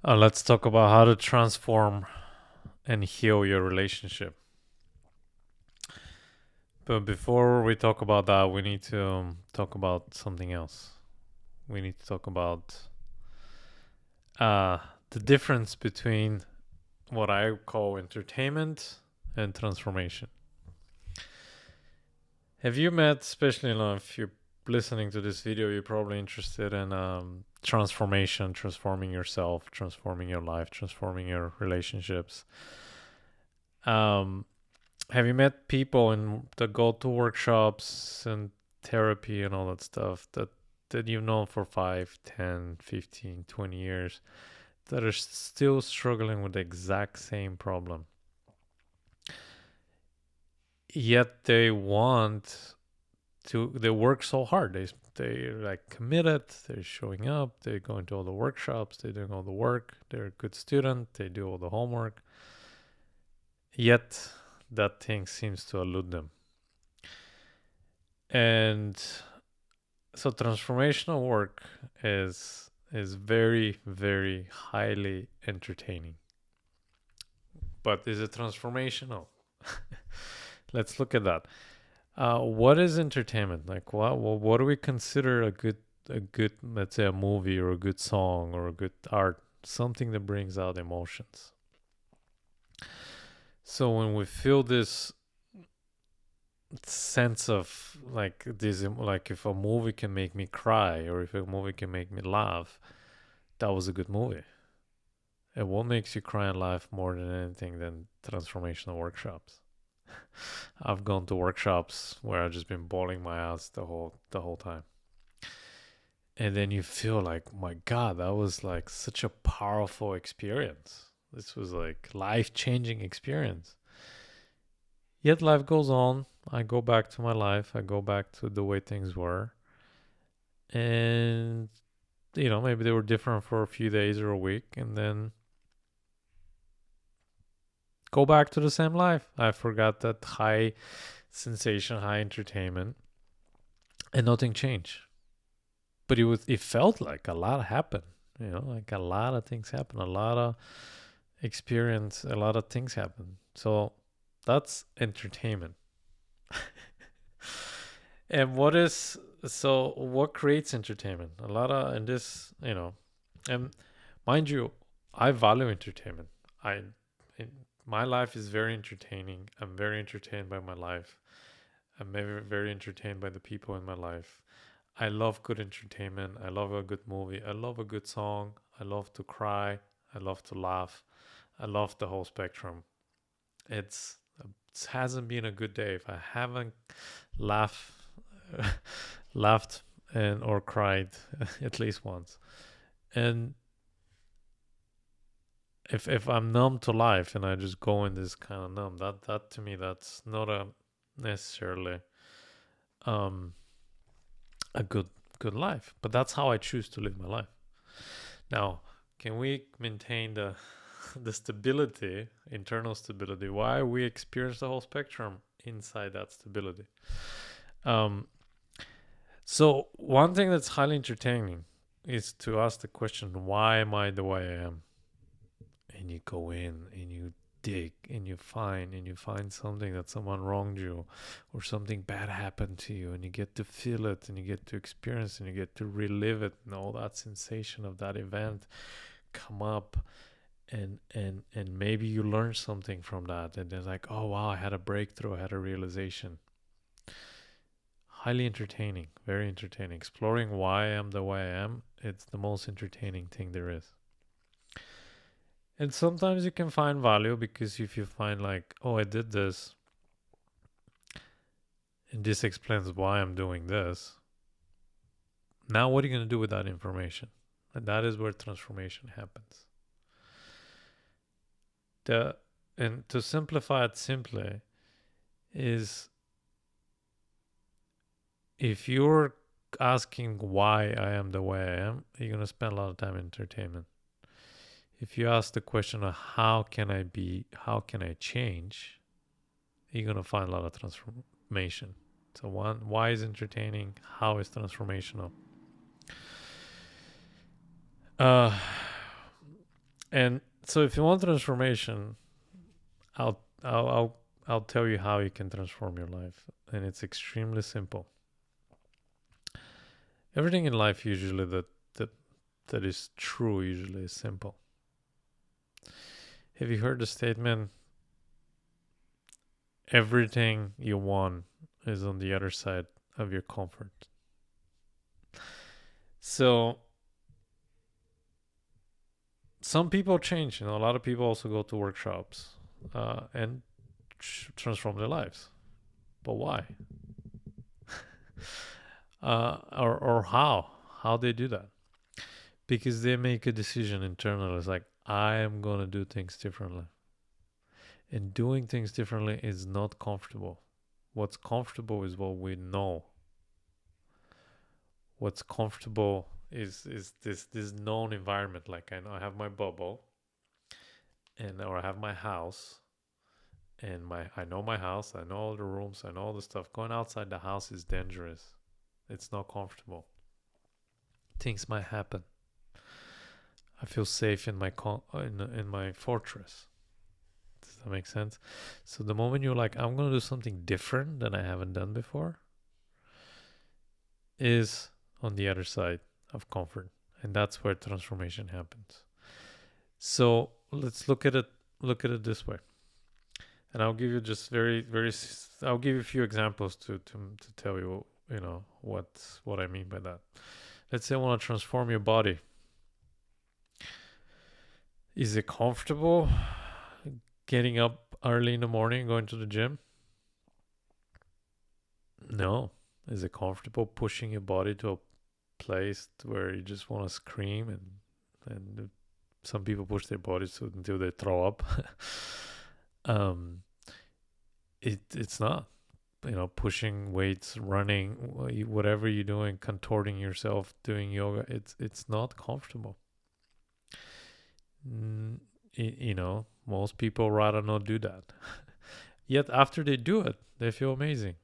Let's talk about how to transform and heal your relationship. But before we talk about that, we need to talk about something else. We need to talk about uh, the difference between what I call entertainment and transformation. Have you met, especially if you're listening to this video, you're probably interested in transformation, transforming yourself, transforming your life, transforming your relationships. Um, Have you met people that go to workshops and therapy and all that stuff that you've known for 5, 10, 15, 20 years that are still struggling with the exact same problem? Yet they work so hard. They're like committed, they're showing up, they're going to all the workshops, they're doing all the work, they're a good student, they do all the homework. Yet that thing seems to elude them. And so transformational work is very, very highly entertaining. But is it transformational? Let's look at that. What is entertainment? Like what do we consider a good, let's say, a movie or a good song or a good art, something that brings out emotions? So when we feel this sense of like this, like if a movie can make me cry or if a movie can make me laugh, that was a good movie. And what makes you cry and laugh more than anything than transformational workshops? I've gone to workshops where I've just been bawling my ass the whole time. And then you feel like, my God, that was like such a powerful experience. This was like life-changing experience. Yet life goes on. I go back to my life. I go back to the way things were. And maybe they were different for a few days or a week and then go back to the same life. I forgot that high sensation, high entertainment, and nothing changed. But it felt like a lot happened. Like a lot of things happened, a lot of experience, a lot of things happened. So that's entertainment. And what creates entertainment? A lot of in this, and mind you, I value entertainment. I in, my life is very entertaining. I'm very entertained by my life. I'm very, very entertained by the people in my life. I love good entertainment. I love a good movie. I love a good song. I love to cry. I love to laugh. I love the whole spectrum. It's it hasn't been a good day if I haven't laughed, laughed and or cried at least once. And if I'm numb to life and I just go in this kind of numb, that to me that's not a necessarily um a good life. But that's how I choose to live my life. Now, can we maintain the the stability, internal stability? Why we experience the whole spectrum inside that stability? Um, so one thing that's highly entertaining is to ask the question, why am I the way I am? And you go in and you dig and you find something that someone wronged you or something bad happened to you, and you get to feel it and you get to experience and you get to relive it and all that sensation of that event come up, and maybe you learn something from that, and then like, oh wow, I had a breakthrough, I had a realization. Highly entertaining, very entertaining. Exploring why I am the way I am, it's the most entertaining thing there is. And sometimes you can find value because if you find like, oh, I did this and this explains why I'm doing this, now what are you going to do with that information? And that is where transformation happens. The and to simplify it simply is, if you're asking why I am the way I am, you're going to spend a lot of time in entertainment. If you ask the question of how can I change, you're going to find a lot of transformation. So one, why is entertaining? How is transformational? Uh, And so if you want transformation, I'll tell you how you can transform your life, and it's extremely simple. Everything in life usually that is true usually is simple. Have you heard the statement, everything you want is on the other side of your comfort? So some people change. A lot of people also go to workshops and transform their lives. But why? Or how? How they do that? Because they make a decision internally. It's like, I am going to do things differently. And doing things differently is not comfortable. What's comfortable is what we know. What's comfortable is this known environment. Like, I know I have my bubble, or I have my house, and I know my house. I know all the rooms. I know all the stuff. Going outside the house is dangerous. It's not comfortable. Things might happen. I feel safe in in my fortress. Does that make sense? So the moment you're like, I'm gonna do something different than I haven't done before, is on the other side of comfort, and that's where transformation happens. So let's look at it. Look at it this way, and I'll give you just I'll give you a few examples to tell you, what I mean by that. Let's say I want to transform your body. Is it comfortable getting up early in the morning, going to the gym? No. Is it comfortable pushing your body to a place where you just want to scream, and some people push their bodies until they throw up? It's not. Pushing weights, running, whatever you're doing, contorting yourself, doing yoga, it's not comfortable. Most people rather not do that. Yet after they do it, they feel amazing.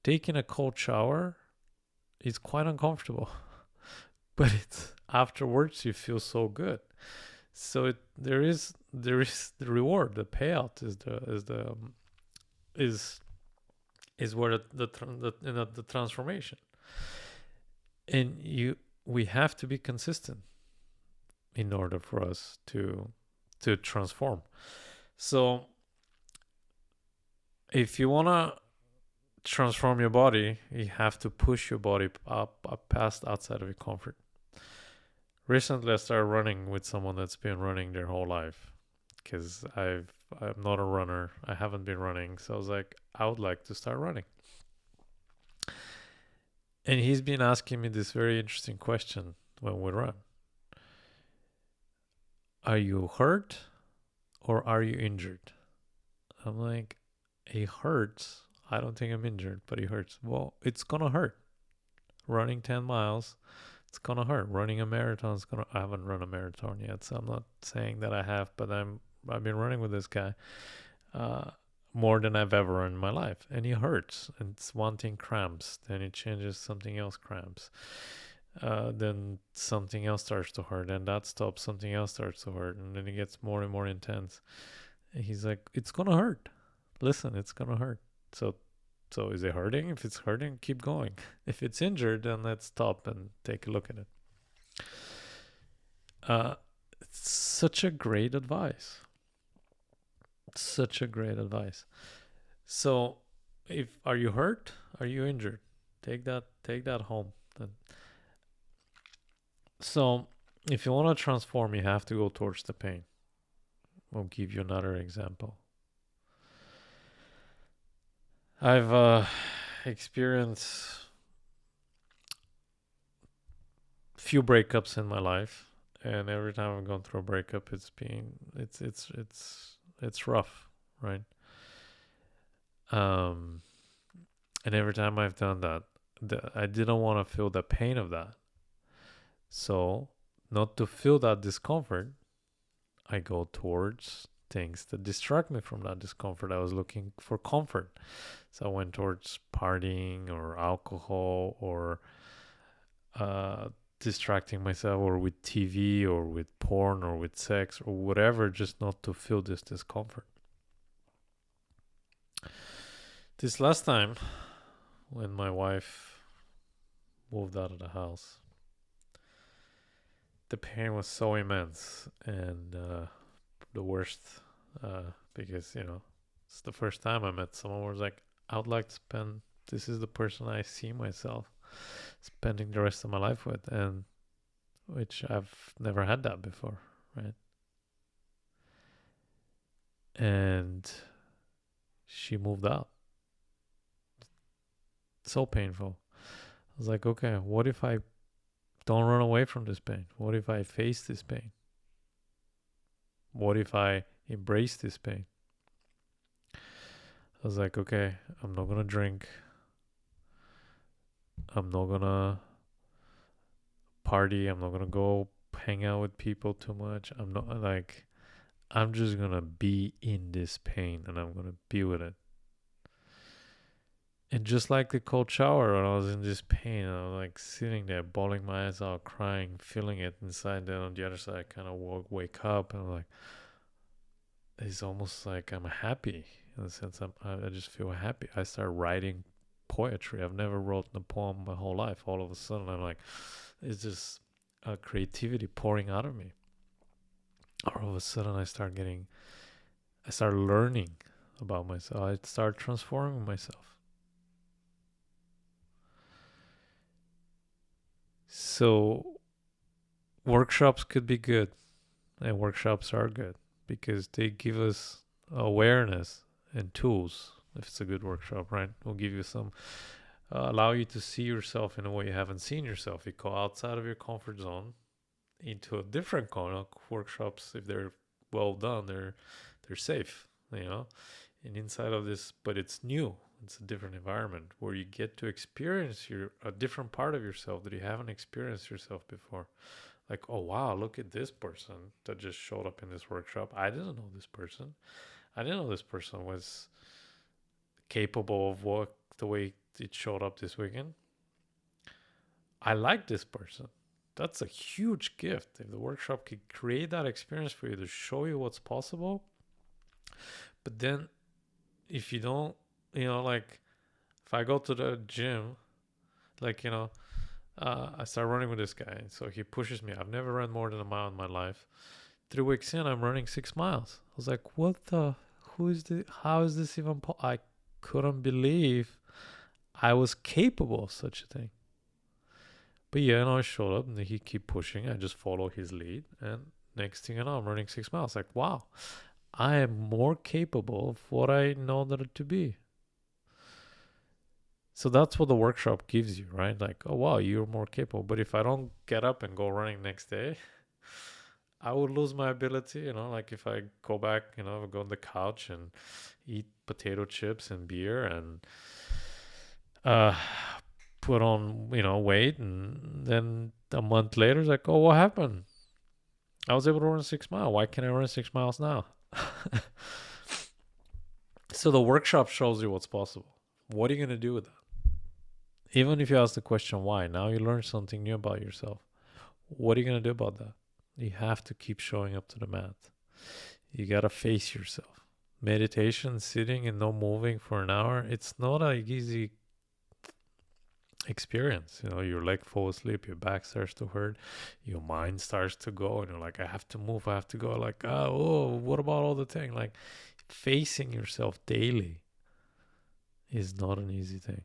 Taking a cold shower is quite uncomfortable, but it's afterwards you feel so good. So there is the reward, the payout is where the transformation. And we have to be consistent in order for us to transform. So if you want to transform your body, you have to push your body up past outside of your comfort. Recently, I started running with someone that's been running their whole life, because I'm not a runner. I haven't been running, so I was like, I would like to start running. And he's been asking me this very interesting question when we run. Are you hurt or are you injured? I'm like, it hurts. I don't think I'm injured, but it hurts. Well, it's gonna hurt. Running 10 miles, it's gonna hurt. Running a marathon is gonna. I haven't run a marathon yet, so I'm not saying that I have, but I've been running with this guy more than I've ever run in my life, and it hurts. And it's one thing cramps, then it changes, something else cramps. Then something else starts to hurt, and that stops, something else starts to hurt, and then it gets more and more intense. And he's like, it's gonna hurt. Listen, it's gonna hurt. So is it hurting? If it's hurting, keep going. If it's injured, then let's stop and take a look at it. It's such a great advice. Such a great advice. So, are you hurt? Are you injured? Take that home. So, if you want to transform, you have to go towards the pain. I'll give you another example. I've experienced few breakups in my life, and every time I've gone through a breakup, it's rough, right? And every time I've done that, I didn't want to feel the pain of that. So, not to feel that discomfort, I go towards things that distract me from that discomfort. I was looking for comfort. So I went towards partying or alcohol or distracting myself, or with TV, or with porn, or with sex, or whatever, just not to feel this discomfort. This last time, when my wife moved out of the house, the pain was so immense, and the worst, because it's the first time I met someone who was like, I would like to spend, this is the person I see myself spending the rest of my life with, and which I've never had that before, right? And she moved out. So painful. I was like, okay, what if I don't run away from this pain? What if I face this pain? What if I embrace this pain? I was like, okay, I'm not gonna drink. I'm not gonna party. I'm not gonna go hang out with people too much. I'm just gonna be in this pain, and I'm gonna be with it. And just like the cold shower, when I was in this pain, I was like sitting there, bawling my eyes out, crying, feeling it inside. Then on the other side, I kind of wake up, and I'm like, it's almost like I'm happy in the sense I just feel happy. I start writing poetry. I've never wrote a poem my whole life. All of a sudden, I'm like, it's just a creativity pouring out of me. All of a sudden, I start learning about myself. I start transforming myself. So workshops could be good, and workshops are good because they give us awareness and tools. If it's a good workshop, right, will give you some, allow you to see yourself in a way you haven't seen yourself. You go outside of your comfort zone into a different kind of workshops. If they're well done, they're safe, and inside of this, but it's new. It's a different environment where you get to experience a different part of yourself that you haven't experienced yourself before. Like, oh wow, look at this person that just showed up in this workshop. I didn't know this person. I didn't know this person was capable of what the way it showed up this weekend. I like this person. That's a huge gift. If the workshop could create that experience for you to show you what's possible. But then if you don't, like if I go to the gym, like, I start running with this guy. So he pushes me. I've never run more than a mile in my life. 3 weeks in, I'm running 6 miles. I was like, how is this even I couldn't believe I was capable of such a thing. But yeah, I showed up and he keep pushing. I just follow his lead. And next thing you know, I'm running 6 miles. Like, wow, I am more capable of what I know that to be. So that's what the workshop gives you, right? Like, oh wow, you're more capable. But if I don't get up and go running next day, I would lose my ability. Like if I go back, go on the couch and eat potato chips and beer and put on, weight, and then a month later, it's like, oh, what happened? I was able to run 6 miles. Why can't I run 6 miles now? So the workshop shows you what's possible. What are you going to do with that? Even if you ask the question why, now you learn something new about yourself. What are you going to do about that? You have to keep showing up to the mat. You got to face yourself. Meditation, sitting and no moving for an hour, it's not an easy experience. Your leg falls asleep, your back starts to hurt, your mind starts to go, and you're like, I have to move, I have to go. Like, what about all the thing? Like, facing yourself daily is not an easy thing.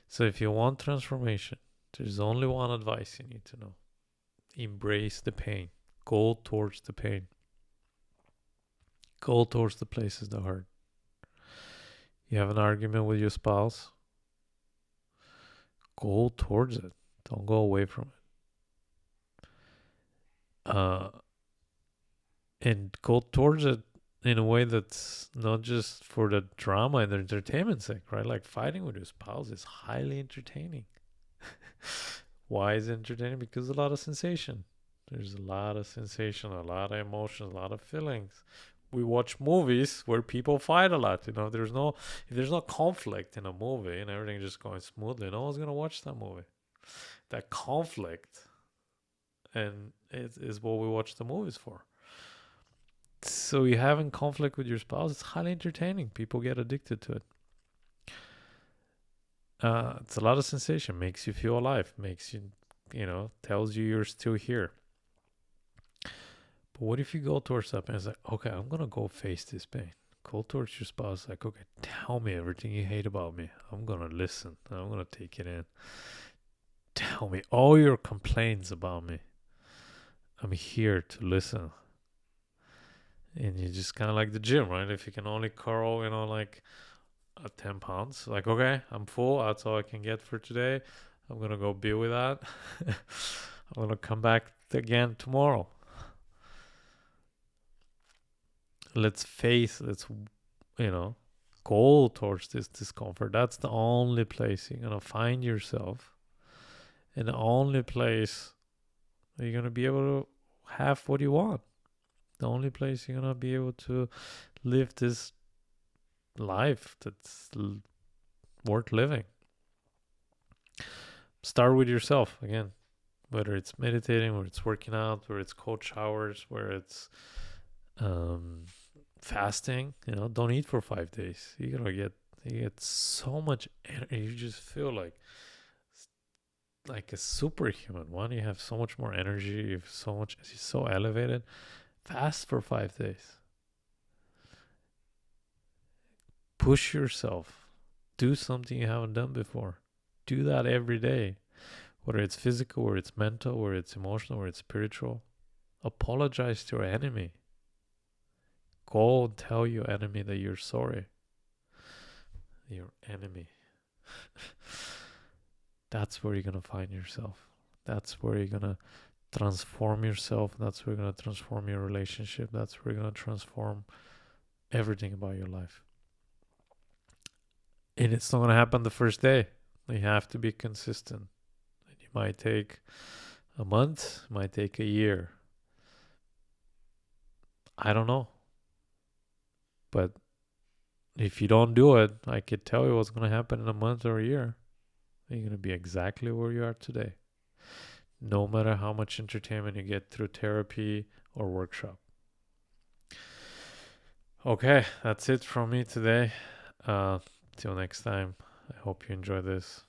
So if you want transformation, there's only one advice you need to know. Embrace the pain. Go towards the pain. Go towards the places that hurt. You have an argument with your spouse, go towards it. Don't go away from it. And go towards it in a way that's not just for the drama and the entertainment sake, right? Like fighting with your spouse is highly entertaining. Why is it entertaining? Because there's a lot of sensation. There's a lot of sensation, a lot of emotions, a lot of feelings. We watch movies where people fight a lot. If there's no conflict in a movie and everything just going smoothly, no one's gonna watch that movie. That conflict and it is what we watch the movies for. So you having conflict with your spouse, it's highly entertaining. People get addicted to it. It's a lot of sensation, makes you feel alive, makes you, tells you you're still here. But what if you go towards that and it's like, okay, I'm gonna go face this pain. Go towards your spouse, like, okay, tell me everything you hate about me. I'm gonna listen. I'm gonna take it in. Tell me all your complaints about me. I'm here to listen. And you just kind of like the gym, right? If you can only curl, like 10 pounds, like, okay, I'm full. That's all I can get for today. I'm gonna go be with that. I'm gonna come back again tomorrow. Let's go towards this discomfort. That's the only place you're gonna find yourself, and the only place you're gonna be able to have what you want. The only place you're gonna be able to live this life that's worth living. Start with yourself again, whether it's meditating, whether it's working out, whether it's cold showers, whether it's fasting. Don't eat for 5 days. You get so much energy. You just feel like a superhuman. One, you have so much more energy. You have so much. You're so elevated. Fast for 5 days. Push yourself. Do something you haven't done before. Do that every day. Whether it's physical, or it's mental, or it's emotional, or it's spiritual. Apologize to your enemy. Go and tell your enemy that you're sorry. Your enemy. That's where you're going to find yourself. That's where you're going to transform yourself. That's where you're going to transform your relationship. That's where you're going to transform everything about your life. And it's not going to happen the first day. You have to be consistent. It might take a month, it might take a year. I don't know. But if you don't do it, I could tell you what's going to happen in a month or a year. You're going to be exactly where you are today. No matter how much entertainment you get through therapy or workshop. Okay, that's it from me today. Till next time, I hope you enjoy this.